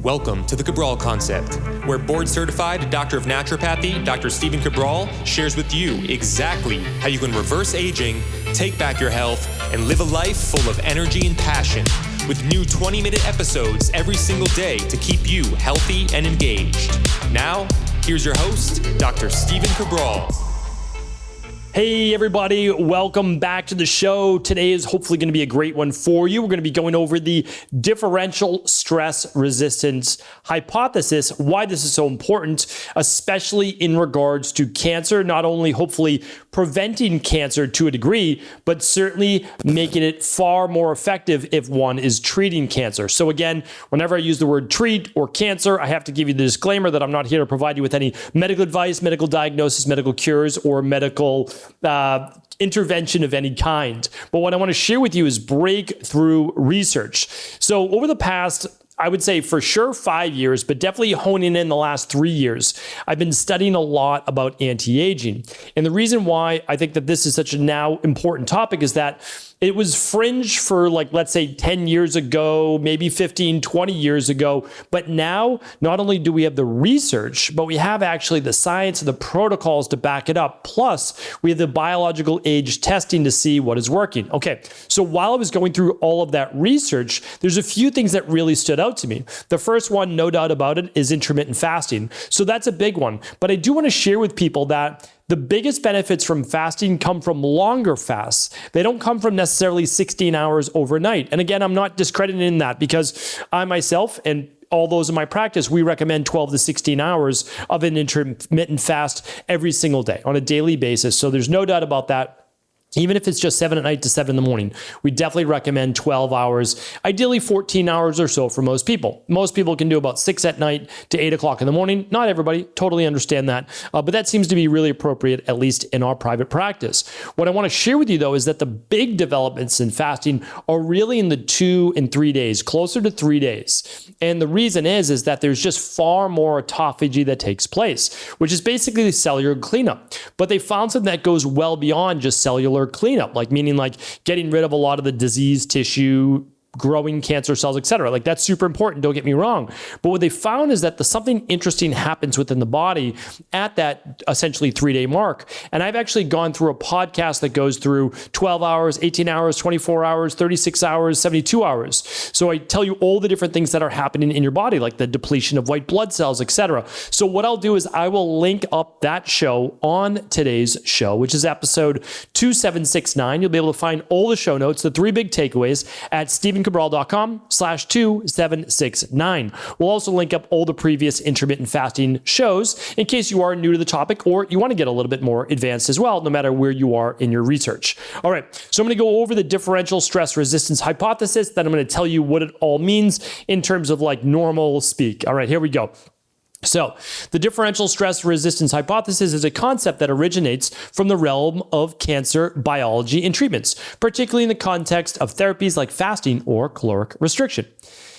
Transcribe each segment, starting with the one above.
Welcome to the Cabral Concept, where board-certified Doctor of Naturopathy, Dr. Stephen Cabral, shares with you exactly how you can reverse aging, take back your health, and live a life full of energy and passion, with new 20-minute episodes every single day to keep you healthy and engaged. Now, here's your host, Dr. Stephen Cabral. Hey everybody, welcome back to the show. Today is hopefully going to be a great one for you. We're going to be going over the differential stress resistance hypothesis, why this is so important, especially in regards to cancer, not only hopefully preventing cancer to a degree, but certainly making it far more effective if one is treating cancer. So again, whenever I use the word treat or cancer, I have to give you the disclaimer that I'm not here to provide you with any medical advice, medical diagnosis, medical cures, or medical intervention of any kind. But what I want to share with you is breakthrough research. So over the past, I would say for sure 5 years, but definitely honing in the last 3 years, I've been studying a lot about anti-aging. And the reason why I think that this is such a now important topic is that it was fringe for let's say 10 years ago, maybe 15, 20 years ago. But now, not only do we have the research, but we have actually the science and the protocols to back it up. Plus, we have the biological age testing to see what is working. Okay, so while I was going through all of that research, there's a few things that really stood out to me. The first one, no doubt about it, is intermittent fasting. So that's a big one. But I do want to share with people that the biggest benefits from fasting come from longer fasts. They don't come from necessarily 16 hours overnight. And again, I'm not discrediting that because I myself and all those in my practice, we recommend 12 to 16 hours of an intermittent fast every single day on a daily basis. So there's no doubt about that. Even if it's just 7 at night to 7 in the morning, we definitely recommend 12 hours, ideally 14 hours or so for most people. Most people can do about 6 at night to 8 o'clock in the morning. Not everybody, totally understand that. But that seems to be really appropriate, at least in our private practice. What I want to share with you though is that the big developments in fasting are really in the 2 and 3 days, closer to 3 days. And the reason is that there's just far more autophagy that takes place, which is basically the cellular cleanup. But they found something that goes well beyond just cellular cleanup, meaning getting rid of a lot of the diseased tissue, growing cancer cells, etc. That's super important, don't get me wrong. But what they found is that something interesting happens within the body at that essentially 3-day mark. And I've actually gone through a podcast that goes through 12 hours, 18 hours, 24 hours, 36 hours, 72 hours. So I tell you all the different things that are happening in your body, like the depletion of white blood cells, etc. So what I'll do is I will link up that show on today's show, which is episode 2769. You'll be able to find all the show notes, the 3 big takeaways at stephencabral.com/2769. We'll also link up all the previous intermittent fasting shows in case you are new to the topic or you want to get a little bit more advanced as well, no matter where you are in your research. All right, so I'm going to go over the differential stress resistance hypothesis, then I'm going to tell you what it all means in terms of normal speak. All right, here we go. So, the differential stress resistance hypothesis is a concept that originates from the realm of cancer biology and treatments, particularly in the context of therapies like fasting or caloric restriction.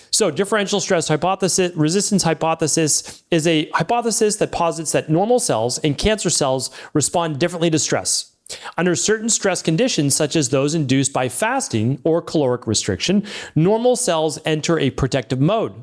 So, differential stress resistance hypothesis is a hypothesis that posits that normal cells and cancer cells respond differently to stress. Under certain stress conditions, such as those induced by fasting or caloric restriction, normal cells enter a protective mode,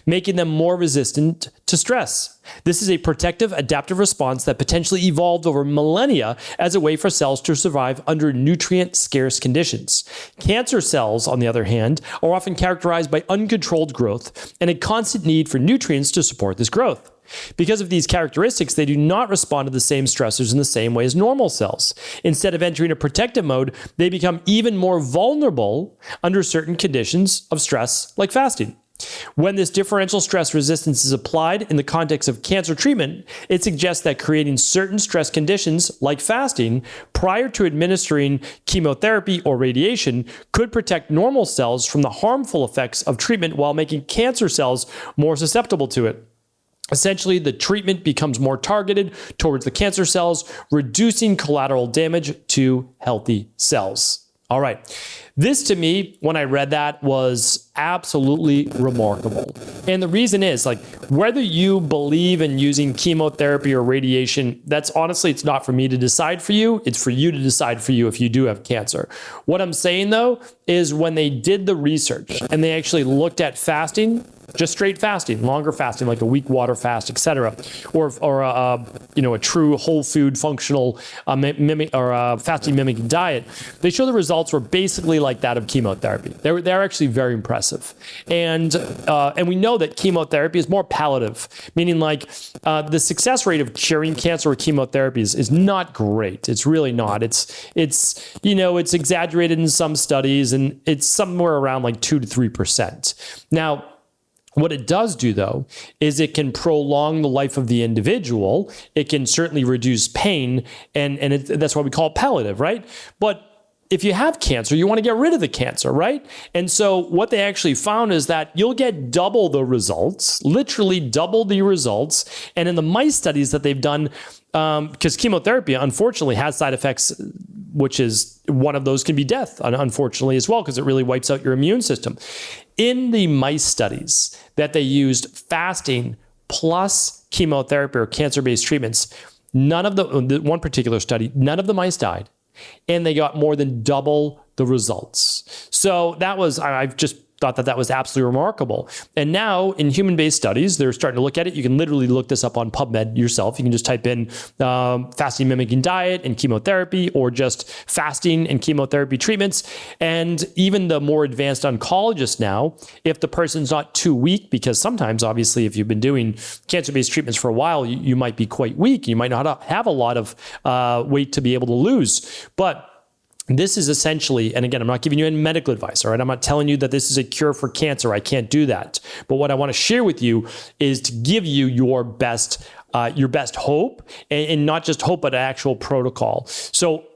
making them more resistant to stress. This is a protective adaptive response that potentially evolved over millennia as a way for cells to survive under nutrient-scarce conditions. Cancer cells, on the other hand, are often characterized by uncontrolled growth and a constant need for nutrients to support this growth. Because of these characteristics, they do not respond to the same stressors in the same way as normal cells. Instead of entering a protective mode, they become even more vulnerable under certain conditions of stress, like fasting. When this differential stress resistance is applied in the context of cancer treatment, it suggests that creating certain stress conditions, like fasting, prior to administering chemotherapy or radiation could protect normal cells from the harmful effects of treatment while making cancer cells more susceptible to it. Essentially, the treatment becomes more targeted towards the cancer cells, reducing collateral damage to healthy cells. All right. This to me, when I read that, was absolutely remarkable. And the reason is, like, whether you believe in using chemotherapy or radiation, that's honestly, it's not for me to decide for you. It's for you to decide for you if you do have cancer. What I'm saying though, is when they did the research and they actually looked at fasting, just straight fasting, longer fasting, like a week water fast, etc., or a true whole food functional fasting mimicking diet, they show the results were basically like that of chemotherapy. They're actually very impressive, and we know that chemotherapy is more palliative, meaning like the success rate of curing cancer with chemotherapy is not great. It's really not. It's exaggerated in some studies, and it's somewhere around like 2 to 3%. Now, what it does do, though, is it can prolong the life of the individual. It can certainly reduce pain, and that's why we call it palliative, right? But if you have cancer, you want to get rid of the cancer, right? And so what they actually found is that you'll get double the results, literally double the results. And in the mice studies that they've done, because chemotherapy, unfortunately, has side effects, which is one of those can be death, unfortunately, as well, because it really wipes out your immune system. In the mice studies that they used fasting plus chemotherapy or cancer-based treatments, none of the one particular study, none of the mice died, and they got more than double the results. So that was, I've just thought that was absolutely remarkable. And now in human-based studies, they're starting to look at it. You can literally look this up on PubMed yourself. You can just type in fasting mimicking diet and chemotherapy, or just fasting and chemotherapy treatments. And even the more advanced oncologists now, if the person's not too weak, because sometimes obviously if you've been doing cancer-based treatments for a while, you might be quite weak. You might not have a lot of weight to be able to lose. But this is essentially, and again, I'm not giving you any medical advice, all right? I'm not telling you that this is a cure for cancer. I can't do that. But what I want to share with you is to give you your best hope, and not just hope, but an actual protocol. So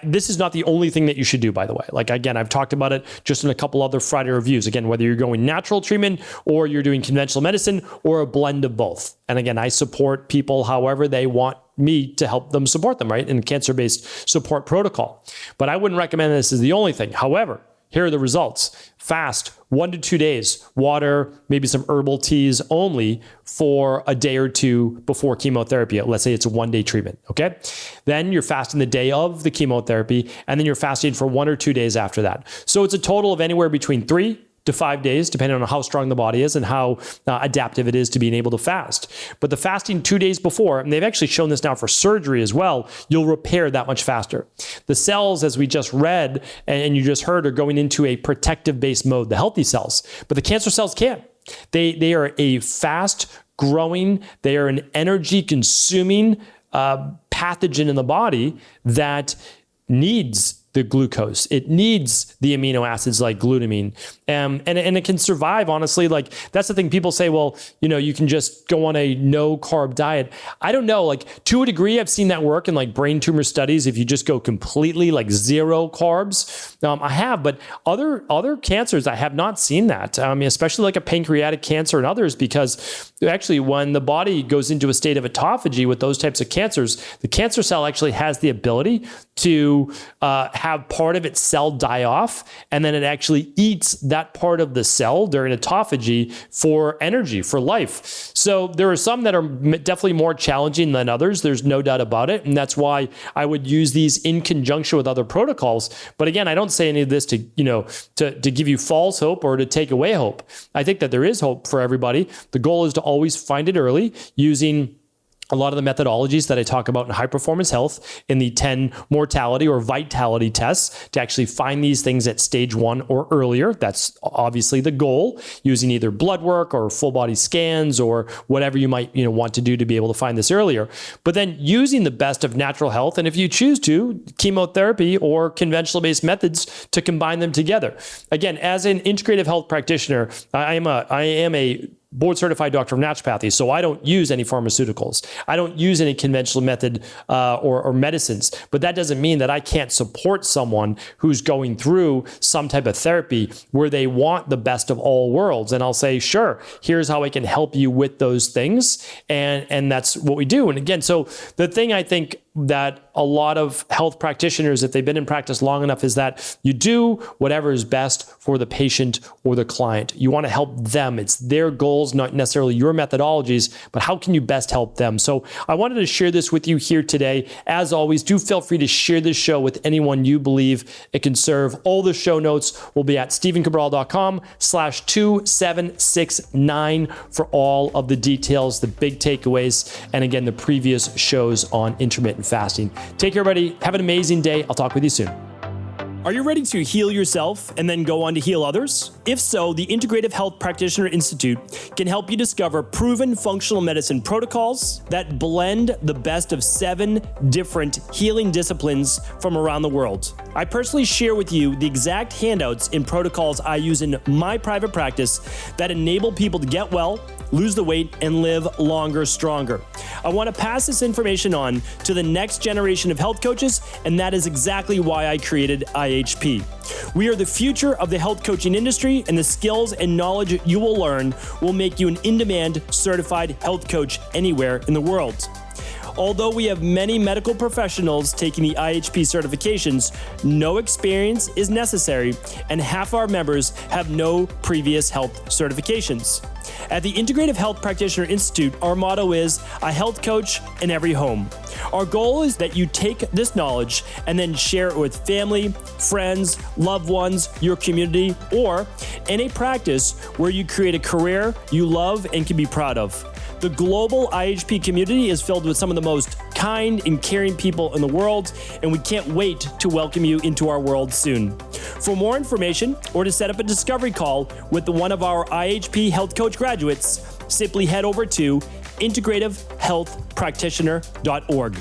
this is not the only thing that you should do, by the way. Like, again, I've talked about it just in a couple other Friday reviews. Again, whether you're going natural treatment or you're doing conventional medicine or a blend of both. And again, I support people however they want me to help them support them, right? In a cancer-based support protocol. But I wouldn't recommend this as the only thing. However, here are the results. Fast, 1 to 2 days, water, maybe some herbal teas only for a day or two before chemotherapy. Let's say it's a 1-day treatment, okay? Then you're fasting the day of the chemotherapy, and then you're fasting for 1 or 2 days after that. So it's a total of anywhere between 3 to 5 days, depending on how strong the body is and how adaptive it is to being able to fast. But the fasting 2 days before, and they've actually shown this now for surgery as well, you'll repair that much faster. The cells, as we just read and you just heard, are going into a protective based mode, the healthy cells, but the cancer cells can't. They are a fast growing, they are an energy consuming pathogen in the body that needs the glucose. It needs the amino acids like glutamine. And it can survive, honestly. Like, that's the thing. People say, well, you can just go on a no carb diet. I don't know, like, to a degree, I've seen that work in like brain tumor studies. If you just go completely like 0 carbs, I have, but other cancers, I have not seen that. Especially like a pancreatic cancer and others, because actually when the body goes into a state of autophagy with those types of cancers, the cancer cell actually has the ability to have part of its cell die off, and then it actually eats that part of the cell during autophagy for energy, for life. So there are some that are definitely more challenging than others. There's no doubt about it. And that's why I would use these in conjunction with other protocols. But again, I don't say any of this to give you false hope or to take away hope. I think that there is hope for everybody. The goal is to always find it early using a lot of the methodologies that I talk about in high performance health in the 10 mortality or vitality tests to actually find these things at stage 1 or earlier. That's obviously the goal, using either blood work or full body scans or whatever you might want to do to be able to find this earlier. But then using the best of natural health, and if you choose to, chemotherapy or conventional based methods to combine them together. Again, as an integrative health practitioner, I am a board certified doctor of naturopathy, so I don't use any pharmaceuticals. I don't use any conventional method or medicines, but that doesn't mean that I can't support someone who's going through some type of therapy where they want the best of all worlds. And I'll say, sure, here's how I can help you with those things. And that's what we do. And again, so the thing I think that a lot of health practitioners, if they've been in practice long enough, is that you do whatever is best for the patient or the client. You want to help them. It's their goals, not necessarily your methodologies, but how can you best help them? So I wanted to share this with you here today. As always, do feel free to share this show with anyone you believe it can serve. All the show notes will be at stephencabral.com/2769 for all of the details, the big takeaways, and again, the previous shows on intermittent fasting. Take care, everybody. Have an amazing day. I'll talk with you soon. Are you ready to heal yourself and then go on to heal others? If so, the Integrative Health Practitioner Institute can help you discover proven functional medicine protocols that blend the best of 7 different healing disciplines from around the world. I personally share with you the exact handouts and protocols I use in my private practice that enable people to get well, lose the weight, and live longer, stronger. I want to pass this information on to the next generation of health coaches, and that is exactly why I created IHP. We are the future of the health coaching industry, and the skills and knowledge you will learn will make you an in-demand certified health coach anywhere in the world. Although we have many medical professionals taking the IHP certifications, no experience is necessary, and half our members have no previous health certifications. At the Integrative Health Practitioner Institute, our motto is a health coach in every home. Our goal is that you take this knowledge and then share it with family, friends, loved ones, your community, or in a practice where you create a career you love and can be proud of. The global IHP community is filled with some of the most kind and caring people in the world, and we can't wait to welcome you into our world soon. For more information or to set up a discovery call with one of our IHP Health Coach graduates, simply head over to integrativehealthpractitioner.org.